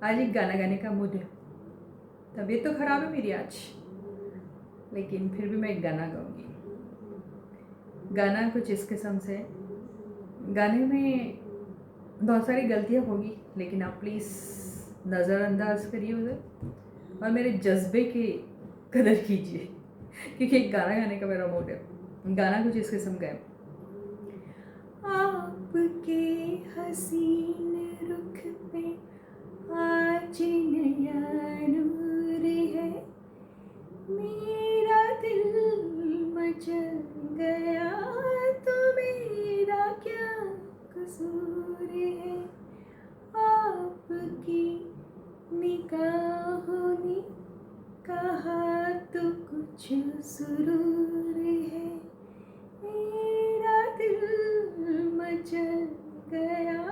आज एक गाना गाने का मूड है। तबीयत तो ख़राब है मेरी आज, लेकिन फिर भी मैं एक गाना गाऊंगी। गाना कुछ इस किस्म से, गाने में बहुत सारी गलतियाँ होगी, लेकिन आप प्लीज़ नज़रअंदाज करिए उधर और मेरे जज्बे की कदर कीजिए, क्योंकि एक गाना गाने का मेरा मूड है। गाना कुछ इस किस्म का है। आपके हसीन रुख पे आज नया नूर है, मेरा दिल मचल गया तो मेरा क्या कसूर है। आपकी निगाहों ने कहा तो कुछ सुरूर है, मेरा दिल मचल गया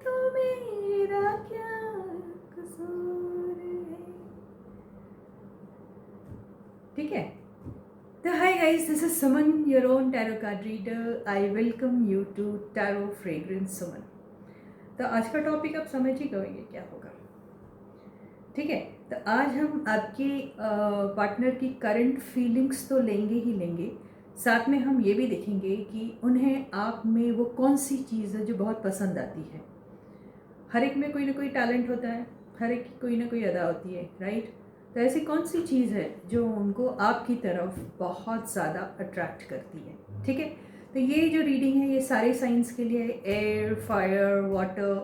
तो मेरा क्या कसूर है। ठीक है, तो hi guys, this is Suman, your own tarot card reader. I welcome you to tarot fragrance Suman. तो आज का टॉपिक आप समझ ही गए क्या होगा। ठीक है, तो आज हम आपके पार्टनर की करंट फीलिंग्स तो लेंगे ही लेंगे, साथ में हम ये भी देखेंगे कि उन्हें आप में वो कौन सी चीज़ है जो बहुत पसंद आती है। हर एक में कोई ना कोई टैलेंट होता है, हर एक की कोई ना कोई अदा होती है, राइट। तो ऐसी कौन सी चीज़ है जो उनको आपकी तरफ बहुत ज़्यादा अट्रैक्ट करती है। ठीक है, तो ये जो रीडिंग है ये सारे साइंस के लिए, एयर, फायर, वाटर,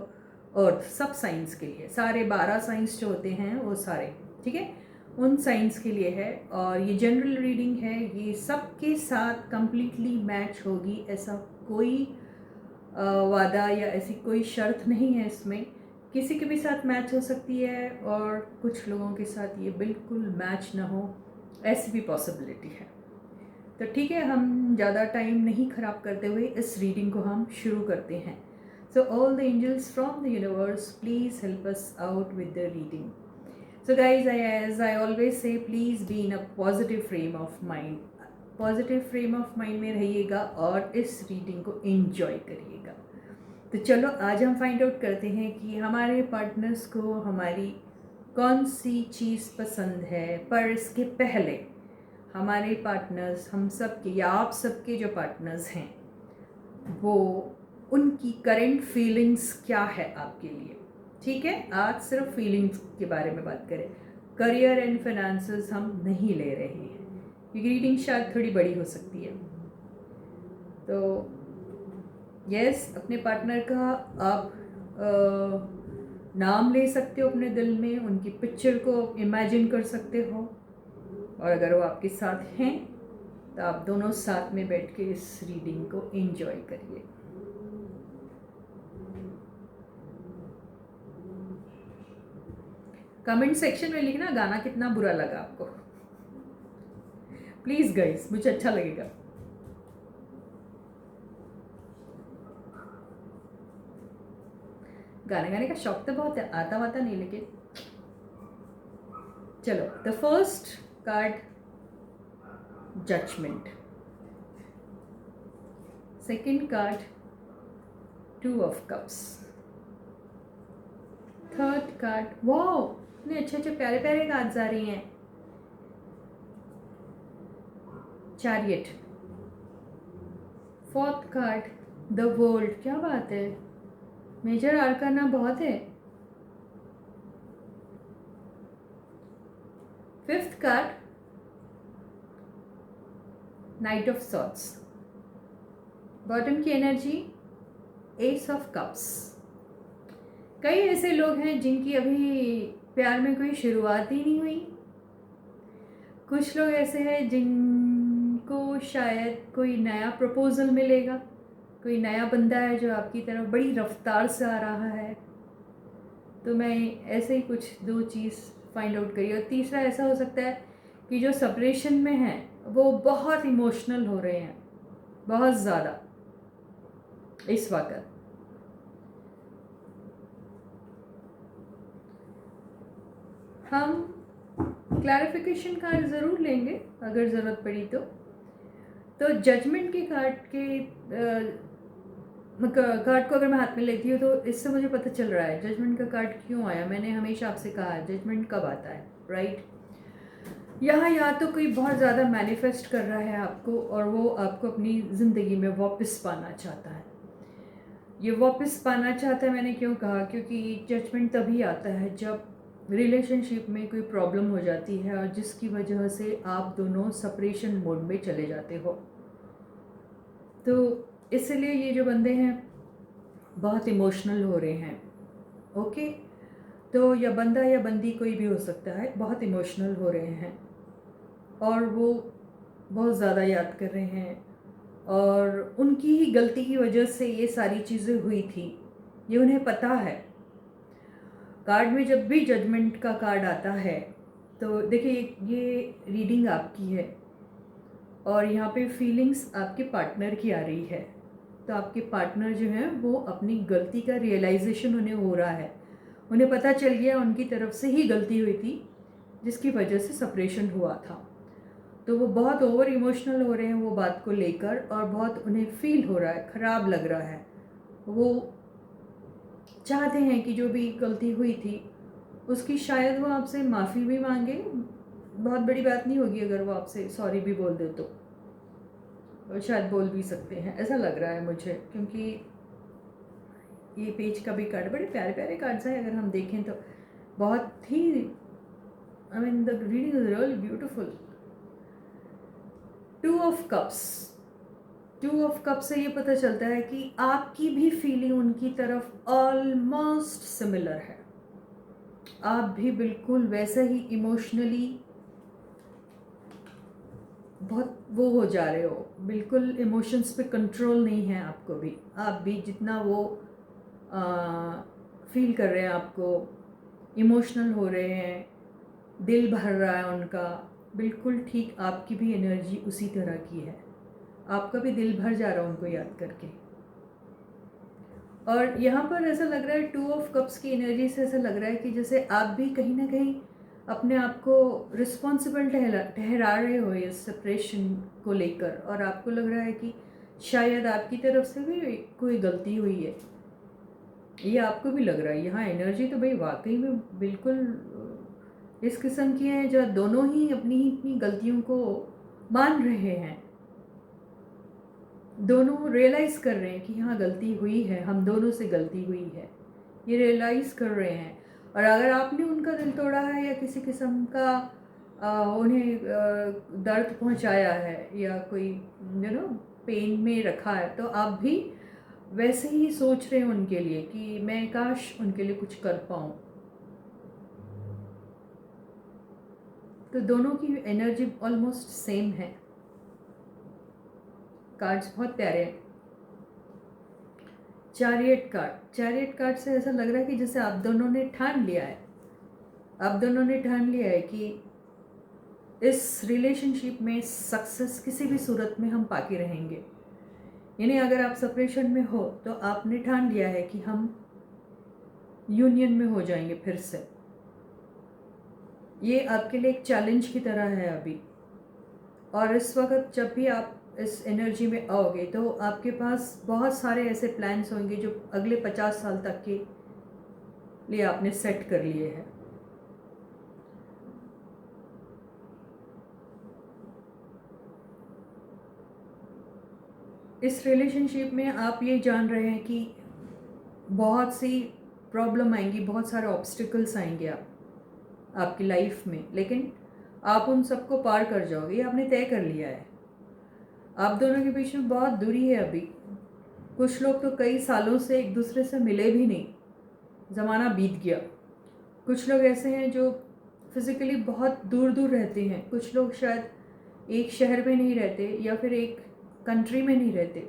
अर्थ, सब साइंस के लिए, सारे 12 साइंस जो होते हैं वो सारे, ठीक है, उन साइंस के लिए है। और ये जनरल रीडिंग है, ये सबके साथ कंप्लीटली मैच होगी, ऐसा कोई वादा या ऐसी कोई शर्त नहीं है इसमें। किसी के भी साथ मैच हो सकती है और कुछ लोगों के साथ ये बिल्कुल मैच ना हो, ऐसी भी पॉसिबिलिटी है। तो ठीक है, हम ज़्यादा टाइम नहीं ख़राब करते हुए इस रीडिंग को हम शुरू करते हैं। So all the angels from the universe, please help us out with the reading. So guys, as I always say, please be in a positive frame of mind. Positive frame of mind में रहिएगा और इस reading को enjoy करिएगा। तो चलो आज हम फाइंड आउट करते हैं कि हमारे पार्टनर्स को हमारी कौन सी चीज़ पसंद है। पर इसके पहले हमारे पार्टनर्स, हम सब के या आप सबके जो पार्टनर्स हैं, वो उनकी करंट फीलिंग्स क्या है आपके लिए। ठीक है, आज सिर्फ फीलिंग्स के बारे में बात करें, करियर एंड फाइनेंसेस हम नहीं ले रहे हैं, क्योंकि रीडिंग शायद थोड़ी बड़ी हो सकती है। तो यस, अपने पार्टनर का आप नाम ले सकते हो अपने दिल में, उनकी पिक्चर को इमेजिन कर सकते हो, और अगर वो आपके साथ हैं तो आप दोनों साथ में बैठ के इस रीडिंग को एंजॉय करिए। कमेंट सेक्शन में लिखना गाना कितना बुरा लगा आपको, प्लीज़ गाइस, मुझे अच्छा लगेगा। गाने गाने का शौक तो बहुत है, आता वाता नहीं, लेकिन चलो। The first card, judgement. Second card, 2 of cups. Third card, wow, इतने अच्छे अच्छे प्यारे प्यारे कार्ड्स आ रही हैं। Chariot. Fourth card, the world. क्या बात है, मेजर आर्काना बहुत है। Fifth card, knight of swords. Bottom की एनर्जी, एस ऑफ कप्स। कई ऐसे लोग हैं जिनकी अभी प्यार में कोई शुरुआत ही नहीं हुई। कुछ लोग ऐसे हैं जिनको शायद कोई नया प्रपोजल मिलेगा, कोई नया बंदा है जो आपकी तरफ बड़ी रफ्तार से आ रहा है। तो मैं ऐसे ही कुछ 2 चीज़ फाइंड आउट करी। और तीसरा ऐसा हो सकता है कि जो सेपरेशन में है वो बहुत इमोशनल हो रहे हैं, बहुत ज़्यादा इस वक्त। हम क्लैरिफिकेशन कार्ड ज़रूर लेंगे अगर ज़रूरत पड़ी तो। जजमेंट के कार्ड के कार्ड को अगर मैं हाथ में लेती हूँ तो इससे मुझे पता चल रहा है जजमेंट का कार्ड क्यों आया। मैंने हमेशा आपसे कहा है जजमेंट कब आता है, राइट। यहाँ या तो कोई बहुत ज़्यादा मैनिफेस्ट कर रहा है आपको और वो आपको अपनी ज़िंदगी में वापस पाना चाहता है। ये वापस पाना चाहता है मैंने क्यों कहा, क्योंकि जजमेंट तभी आता है जब रिलेशनशिप में कोई प्रॉब्लम हो जाती है और जिसकी वजह से आप दोनों सेपरेशन मोड में चले जाते हो। तो इसलिए ये जो बंदे हैं बहुत इमोशनल हो रहे हैं, ओके। तो या बंदा या बंदी कोई भी हो सकता है, बहुत इमोशनल हो रहे हैं और वो बहुत ज़्यादा याद कर रहे हैं और उनकी ही गलती की वजह से ये सारी चीज़ें हुई थी, ये उन्हें पता है। कार्ड में जब भी जजमेंट का कार्ड आता है तो देखिए ये रीडिंग आपकी है और यहाँ पे फीलिंग्स आपके पार्टनर की आ रही है। तो आपके पार्टनर जो हैं वो अपनी गलती का रियलाइजेशन उन्हें हो रहा है, उन्हें पता चल गया उनकी तरफ से ही गलती हुई थी जिसकी वजह से सेपरेशन हुआ था। तो वो बहुत ओवर इमोशनल हो रहे हैं वो बात को लेकर और बहुत उन्हें फील हो रहा है, ख़राब लग रहा है। वो चाहते हैं कि जो भी गलती हुई थी उसकी शायद वो आपसे माफ़ी भी मांगे। बहुत बड़ी बात नहीं होगी अगर वो आपसे सॉरी भी बोल दे तो शायद बोल भी सकते हैं, ऐसा लग रहा है मुझे। क्योंकि ये पेज का भी कार्ड बड़े प्यारे प्यारे कार्ड्स हैं, अगर हम देखें तो बहुत ही I mean the reading is really beautiful. Two of cups, two of cup से ये पता चलता है कि आपकी भी फीलिंग उनकी तरफ ऑलमोस्ट सिमिलर है। आप भी बिल्कुल वैसे ही इमोशनली बहुत वो हो जा रहे हो, बिल्कुल इमोशंस पे कंट्रोल नहीं है आपको भी। आप भी जितना वो फील कर रहे हैं, आपको इमोशनल हो रहे हैं, दिल भर रहा है उनका, बिल्कुल ठीक आपकी भी एनर्जी उसी तरह की है। आपका भी दिल भर जा रहा है उनको याद करके। और यहाँ पर ऐसा लग रहा है टू ऑफ कप्स की एनर्जी से ऐसा लग रहा है कि जैसे आप भी कहीं ना कहीं अपने आप को रिस्पॉन्सिबल ठहरा रहे हो इस सेपरेशन को लेकर, और आपको लग रहा है कि शायद आपकी तरफ से भी कोई गलती हुई है, ये आपको भी लग रहा है। यहाँ एनर्जी तो भाई वाकई में बिल्कुल इस किस्म की है जहाँ दोनों ही अपनी गलतियों को मान रहे हैं, दोनों रियलाइज़ कर रहे हैं कि हाँ गलती हुई है, हम दोनों से गलती हुई है, ये रियलाइज़ कर रहे हैं। और अगर आपने उनका दिल तोड़ा है या किसी किस्म का उन्हें दर्द पहुंचाया है या कोई पेन में रखा है, तो आप भी वैसे ही सोच रहे हैं उनके लिए कि मैं काश उनके लिए कुछ कर पाऊँ। तो दोनों की एनर्जी ऑलमोस्ट सेम है। कार्ड्स बहुत प्यारे हैं। चैरियट कार्ड, चैरियट कार्ड से ऐसा लग रहा है कि जैसे आप दोनों ने ठान लिया है, आप दोनों ने ठान लिया है कि इस रिलेशनशिप में सक्सेस किसी भी सूरत में हम पाके रहेंगे। यानी अगर आप सेपरेशन में हो तो आपने ठान लिया है कि हम यूनियन में हो जाएंगे फिर से। ये आपके लिए एक चैलेंज की तरह है अभी। और इस वक्त जब भी आप इस एनर्जी में आओगे तो आपके पास बहुत सारे ऐसे प्लान्स होंगे जो अगले 50 साल तक के लिए आपने सेट कर लिए हैं। इस रिलेशनशिप में आप ये जान रहे हैं कि बहुत सी प्रॉब्लम आएंगी, बहुत सारे ऑब्स्टिकल्स आएंगे आपकी लाइफ में, लेकिन आप उन सबको पार कर जाओगे, ये आपने तय कर लिया है। आप दोनों के बीच में बहुत दूरी है अभी। कुछ लोग तो कई सालों से एक दूसरे से मिले भी नहीं, ज़माना बीत गया। कुछ लोग ऐसे हैं जो फिज़िकली बहुत दूर दूर रहते हैं, कुछ लोग शायद एक शहर में नहीं रहते या फिर एक कंट्री में नहीं रहते।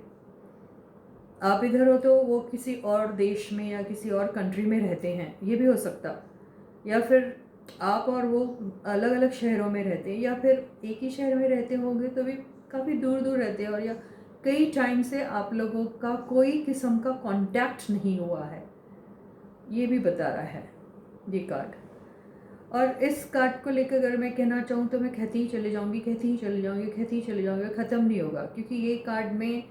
आप इधर हो तो वो किसी और देश में या किसी और कंट्री में रहते हैं, ये भी हो सकता। या फिर आप और वो अलग अलग शहरों में रहते हैं, या फिर एक ही शहर में रहते होंगे तो भी काफ़ी दूर दूर रहते हैं, और या कई टाइम से आप लोगों का कोई किस्म का कांटेक्ट नहीं हुआ है, ये भी बता रहा है ये कार्ड। और इस कार्ड को लेकर अगर मैं कहना चाहूँ तो मैं कहती ही चले जाऊँगी, कहती ही चले जाऊँगी, कहती ही चले जाऊँगी, ख़त्म नहीं होगा। क्योंकि ये कार्ड में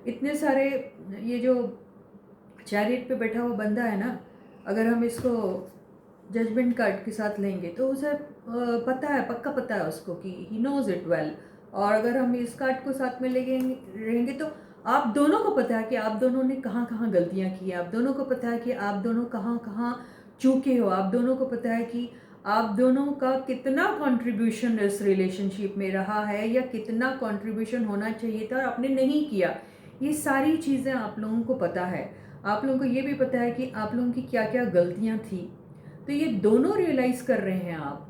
इतने सारे ये जो चैरियट पे बैठा हुआ बंदा है ना, अगर हम इसको जजमेंट कार्ड के साथ लेंगे तो उसे पता है, पक्का पता है उसको कि ही नोज इट वेल। और अगर हम इस कार्ड को साथ में लेंगे रहेंगे तो आप दोनों को पता है कि आप दोनों ने कहाँ कहाँ गलतियाँ की हैं, आप दोनों को पता है कि आप दोनों कहाँ कहाँ चूके हो, आप दोनों को पता है कि आप दोनों का कितना कंट्रीब्यूशन इस रिलेशनशिप में रहा है या कितना कंट्रीब्यूशन होना चाहिए था और आपने नहीं किया। ये सारी चीज़ें आप लोगों को पता है। आप लोगों को ये भी पता है कि आप लोगों की क्या क्या गलतियाँ थी। तो ये दोनों रियलाइज़ कर रहे हैं आप।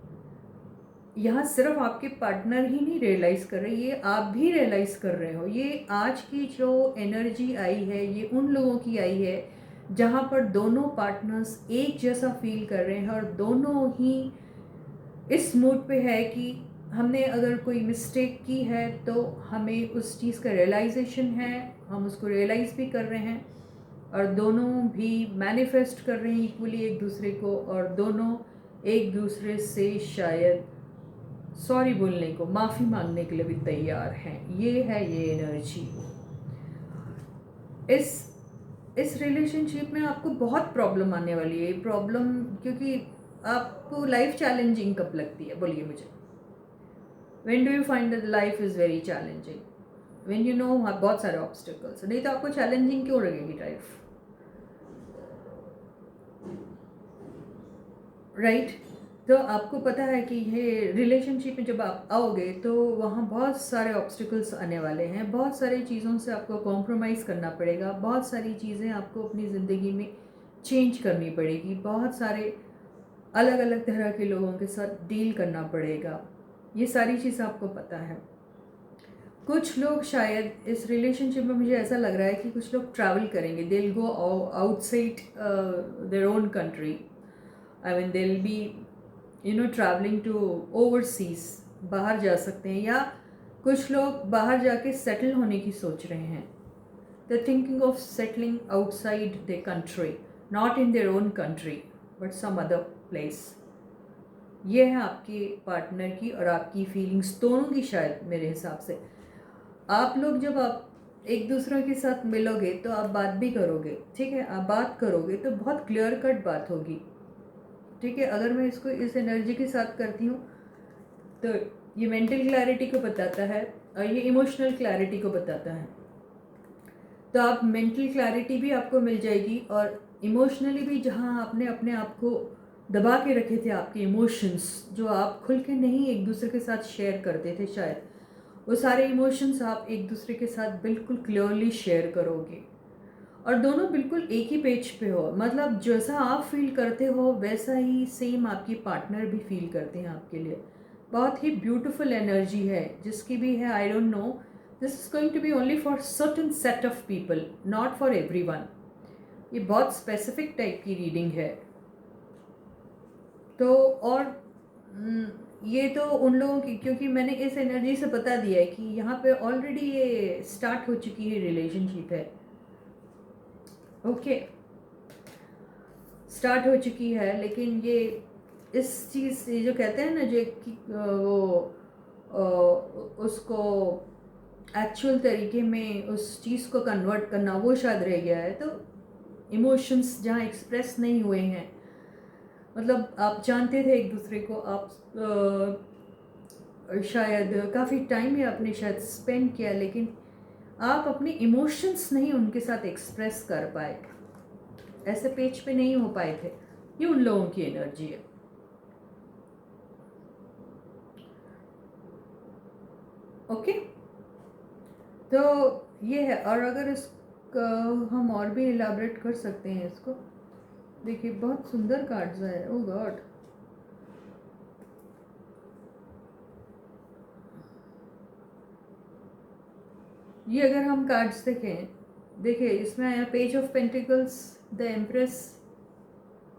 यहाँ सिर्फ आपके पार्टनर ही नहीं रियलाइज़ कर रहे, ये आप भी रियलाइज़ कर रहे हो। ये आज की जो एनर्जी आई है ये उन लोगों की आई है जहाँ पर दोनों पार्टनर्स एक जैसा फील कर रहे हैं और दोनों ही इस मूड पे है कि हमने अगर कोई मिस्टेक की है तो हमें उस चीज़ का रियलाइजेशन है, हम उसको रियलाइज़ भी कर रहे हैं और दोनों भी मैनिफेस्ट कर रहे हैं इक्वली एक दूसरे को, और दोनों एक दूसरे से शायद सॉरी बोलने को, माफ़ी मांगने के लिए भी तैयार हैं। ये है ये एनर्जी। इस रिलेशनशिप में आपको बहुत प्रॉब्लम आने वाली है। प्रॉब्लम क्योंकि आपको लाइफ चैलेंजिंग कब लगती है बोलिए मुझे? When do you find that life is very challenging? When you know बहुत सारे ऑब्स्टिकल्स, नहीं तो आपको चैलेंजिंग क्यों लगेगी लाइफ, राइट? तो आपको पता है कि ये रिलेशनशिप में जब आप आओगे तो वहाँ बहुत सारे ऑब्स्टिकल्स आने वाले हैं, बहुत सारी चीज़ों से आपको कॉम्प्रोमाइज़ करना पड़ेगा, बहुत सारी चीज़ें आपको अपनी ज़िंदगी में चेंज करनी पड़ेगी, बहुत सारे अलग अलग तरह के लोगों के साथ डील करना पड़ेगा। ये सारी चीज़ आपको पता है। कुछ लोग शायद इस रिलेशनशिप में, मुझे ऐसा लग रहा है कि कुछ लोग ट्रैवल करेंगे, they will go outside their own country. I mean they will be travelling to overseas, बाहर जा सकते हैं, या कुछ लोग बाहर जाके सेटल होने की सोच रहे हैं। They thinking of settling outside their country, not in their own country but some other place. ये है आपके पार्टनर की और आपकी फीलिंग्स दोनों की शायद, मेरे हिसाब से। आप लोग जब आप एक दूसरे के साथ मिलोगे तो आप बात भी करोगे, ठीक है? आप बात करोगे तो बहुत क्लियर कट बात होगी, ठीक है? अगर मैं इसको इस एनर्जी के साथ करती हूँ तो ये मेंटल क्लैरिटी को बताता है और ये इमोशनल क्लैरिटी को बताता है। तो आप मेंटल क्लैरिटी भी आपको मिल जाएगी और इमोशनली भी, जहाँ आपने अपने आप को दबा के रखे थे, आपके इमोशंस जो आप खुल के नहीं एक दूसरे के साथ शेयर करते थे शायद, वो सारे इमोशंस आप एक दूसरे के साथ बिल्कुल क्लियरली शेयर करोगे और दोनों बिल्कुल एक ही पेज पे हो। मतलब जैसा आप फील करते हो वैसा ही सेम आपकी पार्टनर भी फील करते हैं आपके लिए। बहुत ही ब्यूटीफुल एनर्जी है जिसकी भी है। I don't know, this is going to be only for certain set of people, not for everyone. ये बहुत स्पेसिफिक टाइप की रीडिंग है। तो और ये तो उन लोगों की, क्योंकि मैंने इस एनर्जी से बता दिया है कि यहाँ पे ऑलरेडी ये स्टार्ट हो चुकी है रिलेशनशिप है, ओके, स्टार्ट हो चुकी है। लेकिन ये इस चीज़ से जो कहते हैं ना, जो कि उसको एक्चुअल तरीके में उस चीज़ को कन्वर्ट करना, वो शायद रह गया है। तो इमोशंस जहाँ एक्सप्रेस नहीं हुए हैं, मतलब आप जानते थे एक दूसरे को, आप शायद काफ़ी टाइम में आपने शायद स्पेंड किया, लेकिन आप अपने इमोशंस नहीं उनके साथ एक्सप्रेस कर पाए, ऐसे पेज पे नहीं हो पाए थे। ये उन लोगों की एनर्जी है, ओके? तो ये है। और अगर इसका हम और भी इलाबरेट कर सकते हैं इसको, देखिए बहुत सुंदर कार्ड्स है। ओ गॉड, ये अगर हम कार्ड्स देखें, देखिए इसमें आया page of pentacles, the empress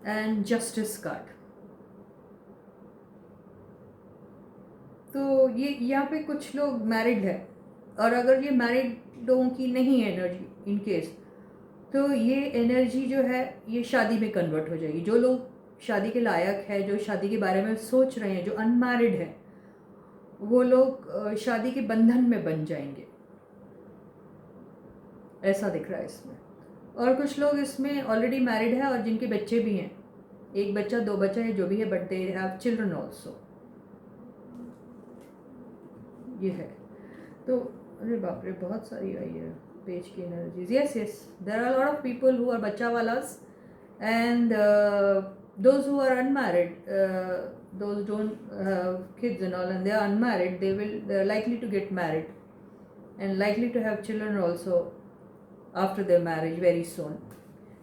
and justice card. तो ये यहाँ पे कुछ लोग मैरिड है, और अगर ये मैरिड लोगों की नहीं है एनर्जी इन केस, तो ये एनर्जी जो है ये शादी में कन्वर्ट हो जाएगी। जो लोग शादी के लायक है, जो शादी के बारे में सोच रहे हैं, जो अनमैरिड है, वो लोग शादी के बंधन में बन जाएंगे, ऐसा दिख रहा है इसमें। और कुछ लोग इसमें ऑलरेडी मैरिड है और जिनके बच्चे भी हैं, 1 बच्चा 2 बच्चा है जो भी है, but they have children also. ये है। तो अरे बाप रे, बहुत सारी आई है पेज की energies. Yes yes, there are lot of people who are बच्चा वालास and those who are unmarried, those don't have kids and all, and they are unmarried, they're likely to get married and likely to have children also after their marriage very soon.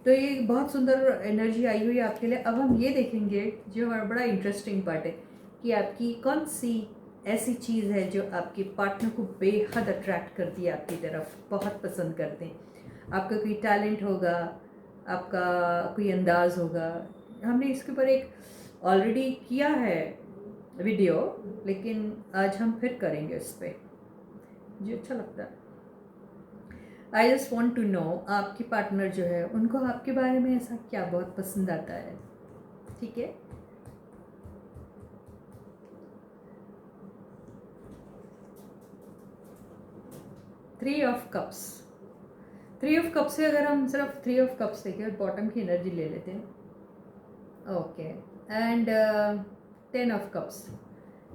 तो ये बहुत सुंदर energy आई हुई है आपके लिए। अब हम ये देखेंगे जो बड़ा इंटरेस्टिंग पार्ट है कि आपकी कौन सी ऐसी चीज़ है जो आपके पार्टनर को बेहद अट्रैक्ट करती है आपकी तरफ, बहुत पसंद करते हैं। आपका कोई टैलेंट होगा, आपका कोई अंदाज होगा। हमने इसके ऊपर एक ऑलरेडी किया है वीडियो, लेकिन आज हम फिर करेंगे इस पर, मुझे अच्छा लगता है। I just want to know आपके पार्टनर जो है उनको आपके बारे में ऐसा क्या बहुत पसंद आता है। ठीक है, three of cups. Three of cups से अगर हम सिर्फ थ्री ऑफ कप्स देखें, बॉटम की एनर्जी ले लेते हैं। Okay, and 10 of cups.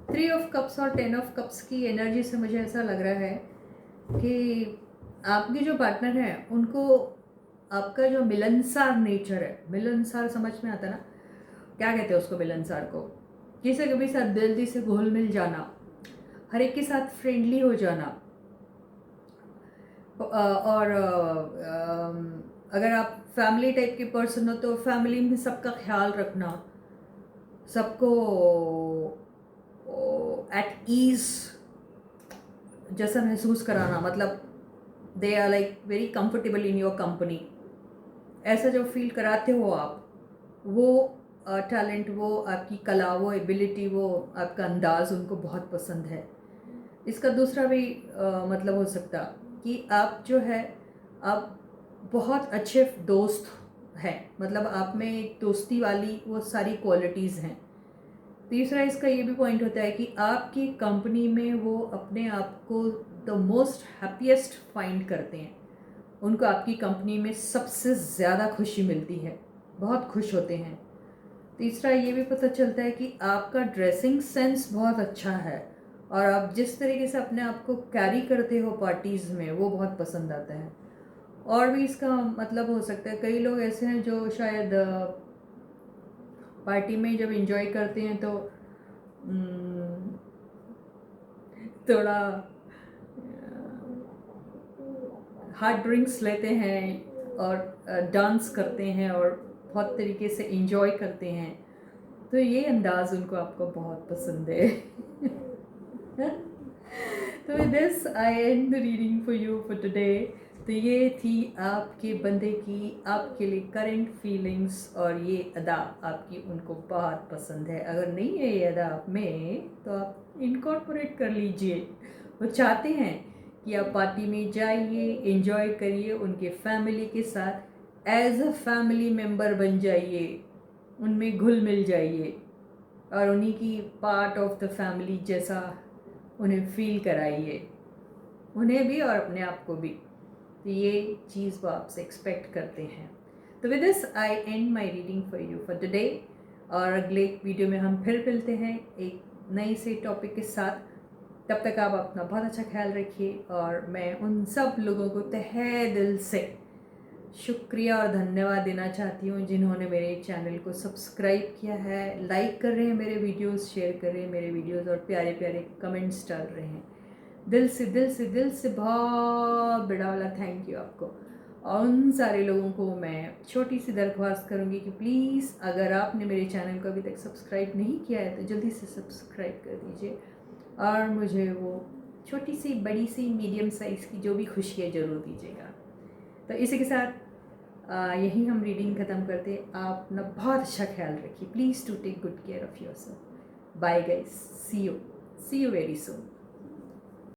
3 of cups और 10 ऑफ कप्स की एनर्जी से मुझे ऐसा लग रहा है कि आपके जो पार्टनर हैं उनको आपका जो मिलनसार नेचर है, मिलनसार समझ में आता ना, क्या कहते हैं उसको मिलनसार को, किसी के भी साथ जल्दी से घुल मिल जाना, हर एक के साथ फ्रेंडली हो जाना, और अगर आप फैमिली टाइप के पर्सन हो तो फैमिली में सबका ख्याल रखना, सबको एट ईज जैसा महसूस कराना, मतलब they are like very comfortable in your company, ऐसा जो फील कराते हो आप, वो टैलेंट, वो आपकी कला, वो एबिलिटी, वो आपका अंदाज़ उनको बहुत पसंद है। इसका दूसरा भी मतलब हो सकता कि आप जो है आप बहुत अच्छे दोस्त हैं, मतलब आप में एक दोस्ती वाली वो सारी क्वालिटीज़ हैं। तीसरा इसका ये भी पॉइंट होता है कि आपकी कंपनी में वो अपने आप को द मोस्ट हैप्पीएस्ट फाइंड करते हैं, उनको आपकी कंपनी में सबसे ज़्यादा खुशी मिलती है, बहुत खुश होते हैं। तीसरा ये भी पता चलता है कि आपका ड्रेसिंग सेंस बहुत अच्छा है और आप जिस तरीके से अपने आप को कैरी करते हो पार्टीज़ में, वो बहुत पसंद आता है। और भी इसका मतलब हो सकता है, कई लोग ऐसे हैं जो शायद पार्टी में जब एंजॉय करते हैं तो थोड़ा हार्ड ड्रिंक्स लेते हैं और डांस करते हैं और बहुत तरीके से एंजॉय करते हैं, तो ये अंदाज़ उनको आपको बहुत पसंद है। तो with this I and the reading for you for today. तो ये थी आपके बंदे की आपके लिए करंट फीलिंग्स, और ये अदा आपकी उनको बहुत पसंद है। अगर नहीं है ये अदा आप में तो आप इनकॉर्पोरेट कर लीजिए। वो चाहते हैं कि आप पार्टी में जाइए, एंजॉय करिए, उनके फैमिली के साथ एज अ फैमिली मेम्बर बन जाइए, उनमें घुल मिल जाइए और उन्हीं की पार्ट ऑफ द फैमिली जैसा उन्हें फील कराइए, उन्हें भी और अपने आप को भी। तो ये चीज़ वो आपसे एक्सपेक्ट करते हैं। तो with this I and my reading for you for today, और अगले वीडियो में हम फिर मिलते हैं एक नई से टॉपिक के साथ। तब तक आप अपना बहुत अच्छा ख्याल रखिए, और मैं उन सब लोगों को तहे दिल से शुक्रिया और धन्यवाद देना चाहती हूँ जिन्होंने मेरे चैनल को सब्सक्राइब किया है, लाइक कर रहे हैं मेरे वीडियोस, शेयर कर रहे हैं मेरे वीडियोस और प्यारे प्यारे कमेंट्स डाल रहे हैं। दिल से दिल से दिल से बहुत बड़ा वाला थैंक यू आपको। और उन सारे लोगों को मैं छोटी सी दरख्वास्त करूँगी कि प्लीज़ अगर आपने मेरे चैनल को अभी तक सब्सक्राइब नहीं किया है तो जल्दी से सब्सक्राइब कर दीजिए, और मुझे वो छोटी सी, बड़ी सी, मीडियम साइज़ की जो भी खुशी है ज़रूर दीजिएगा। तो इसी के साथ यही हम रीडिंग ख़त्म करते। आप अपना बहुत अच्छा ख्याल रखिए। Please to take good care of yourself. Bye guys, see you very soon.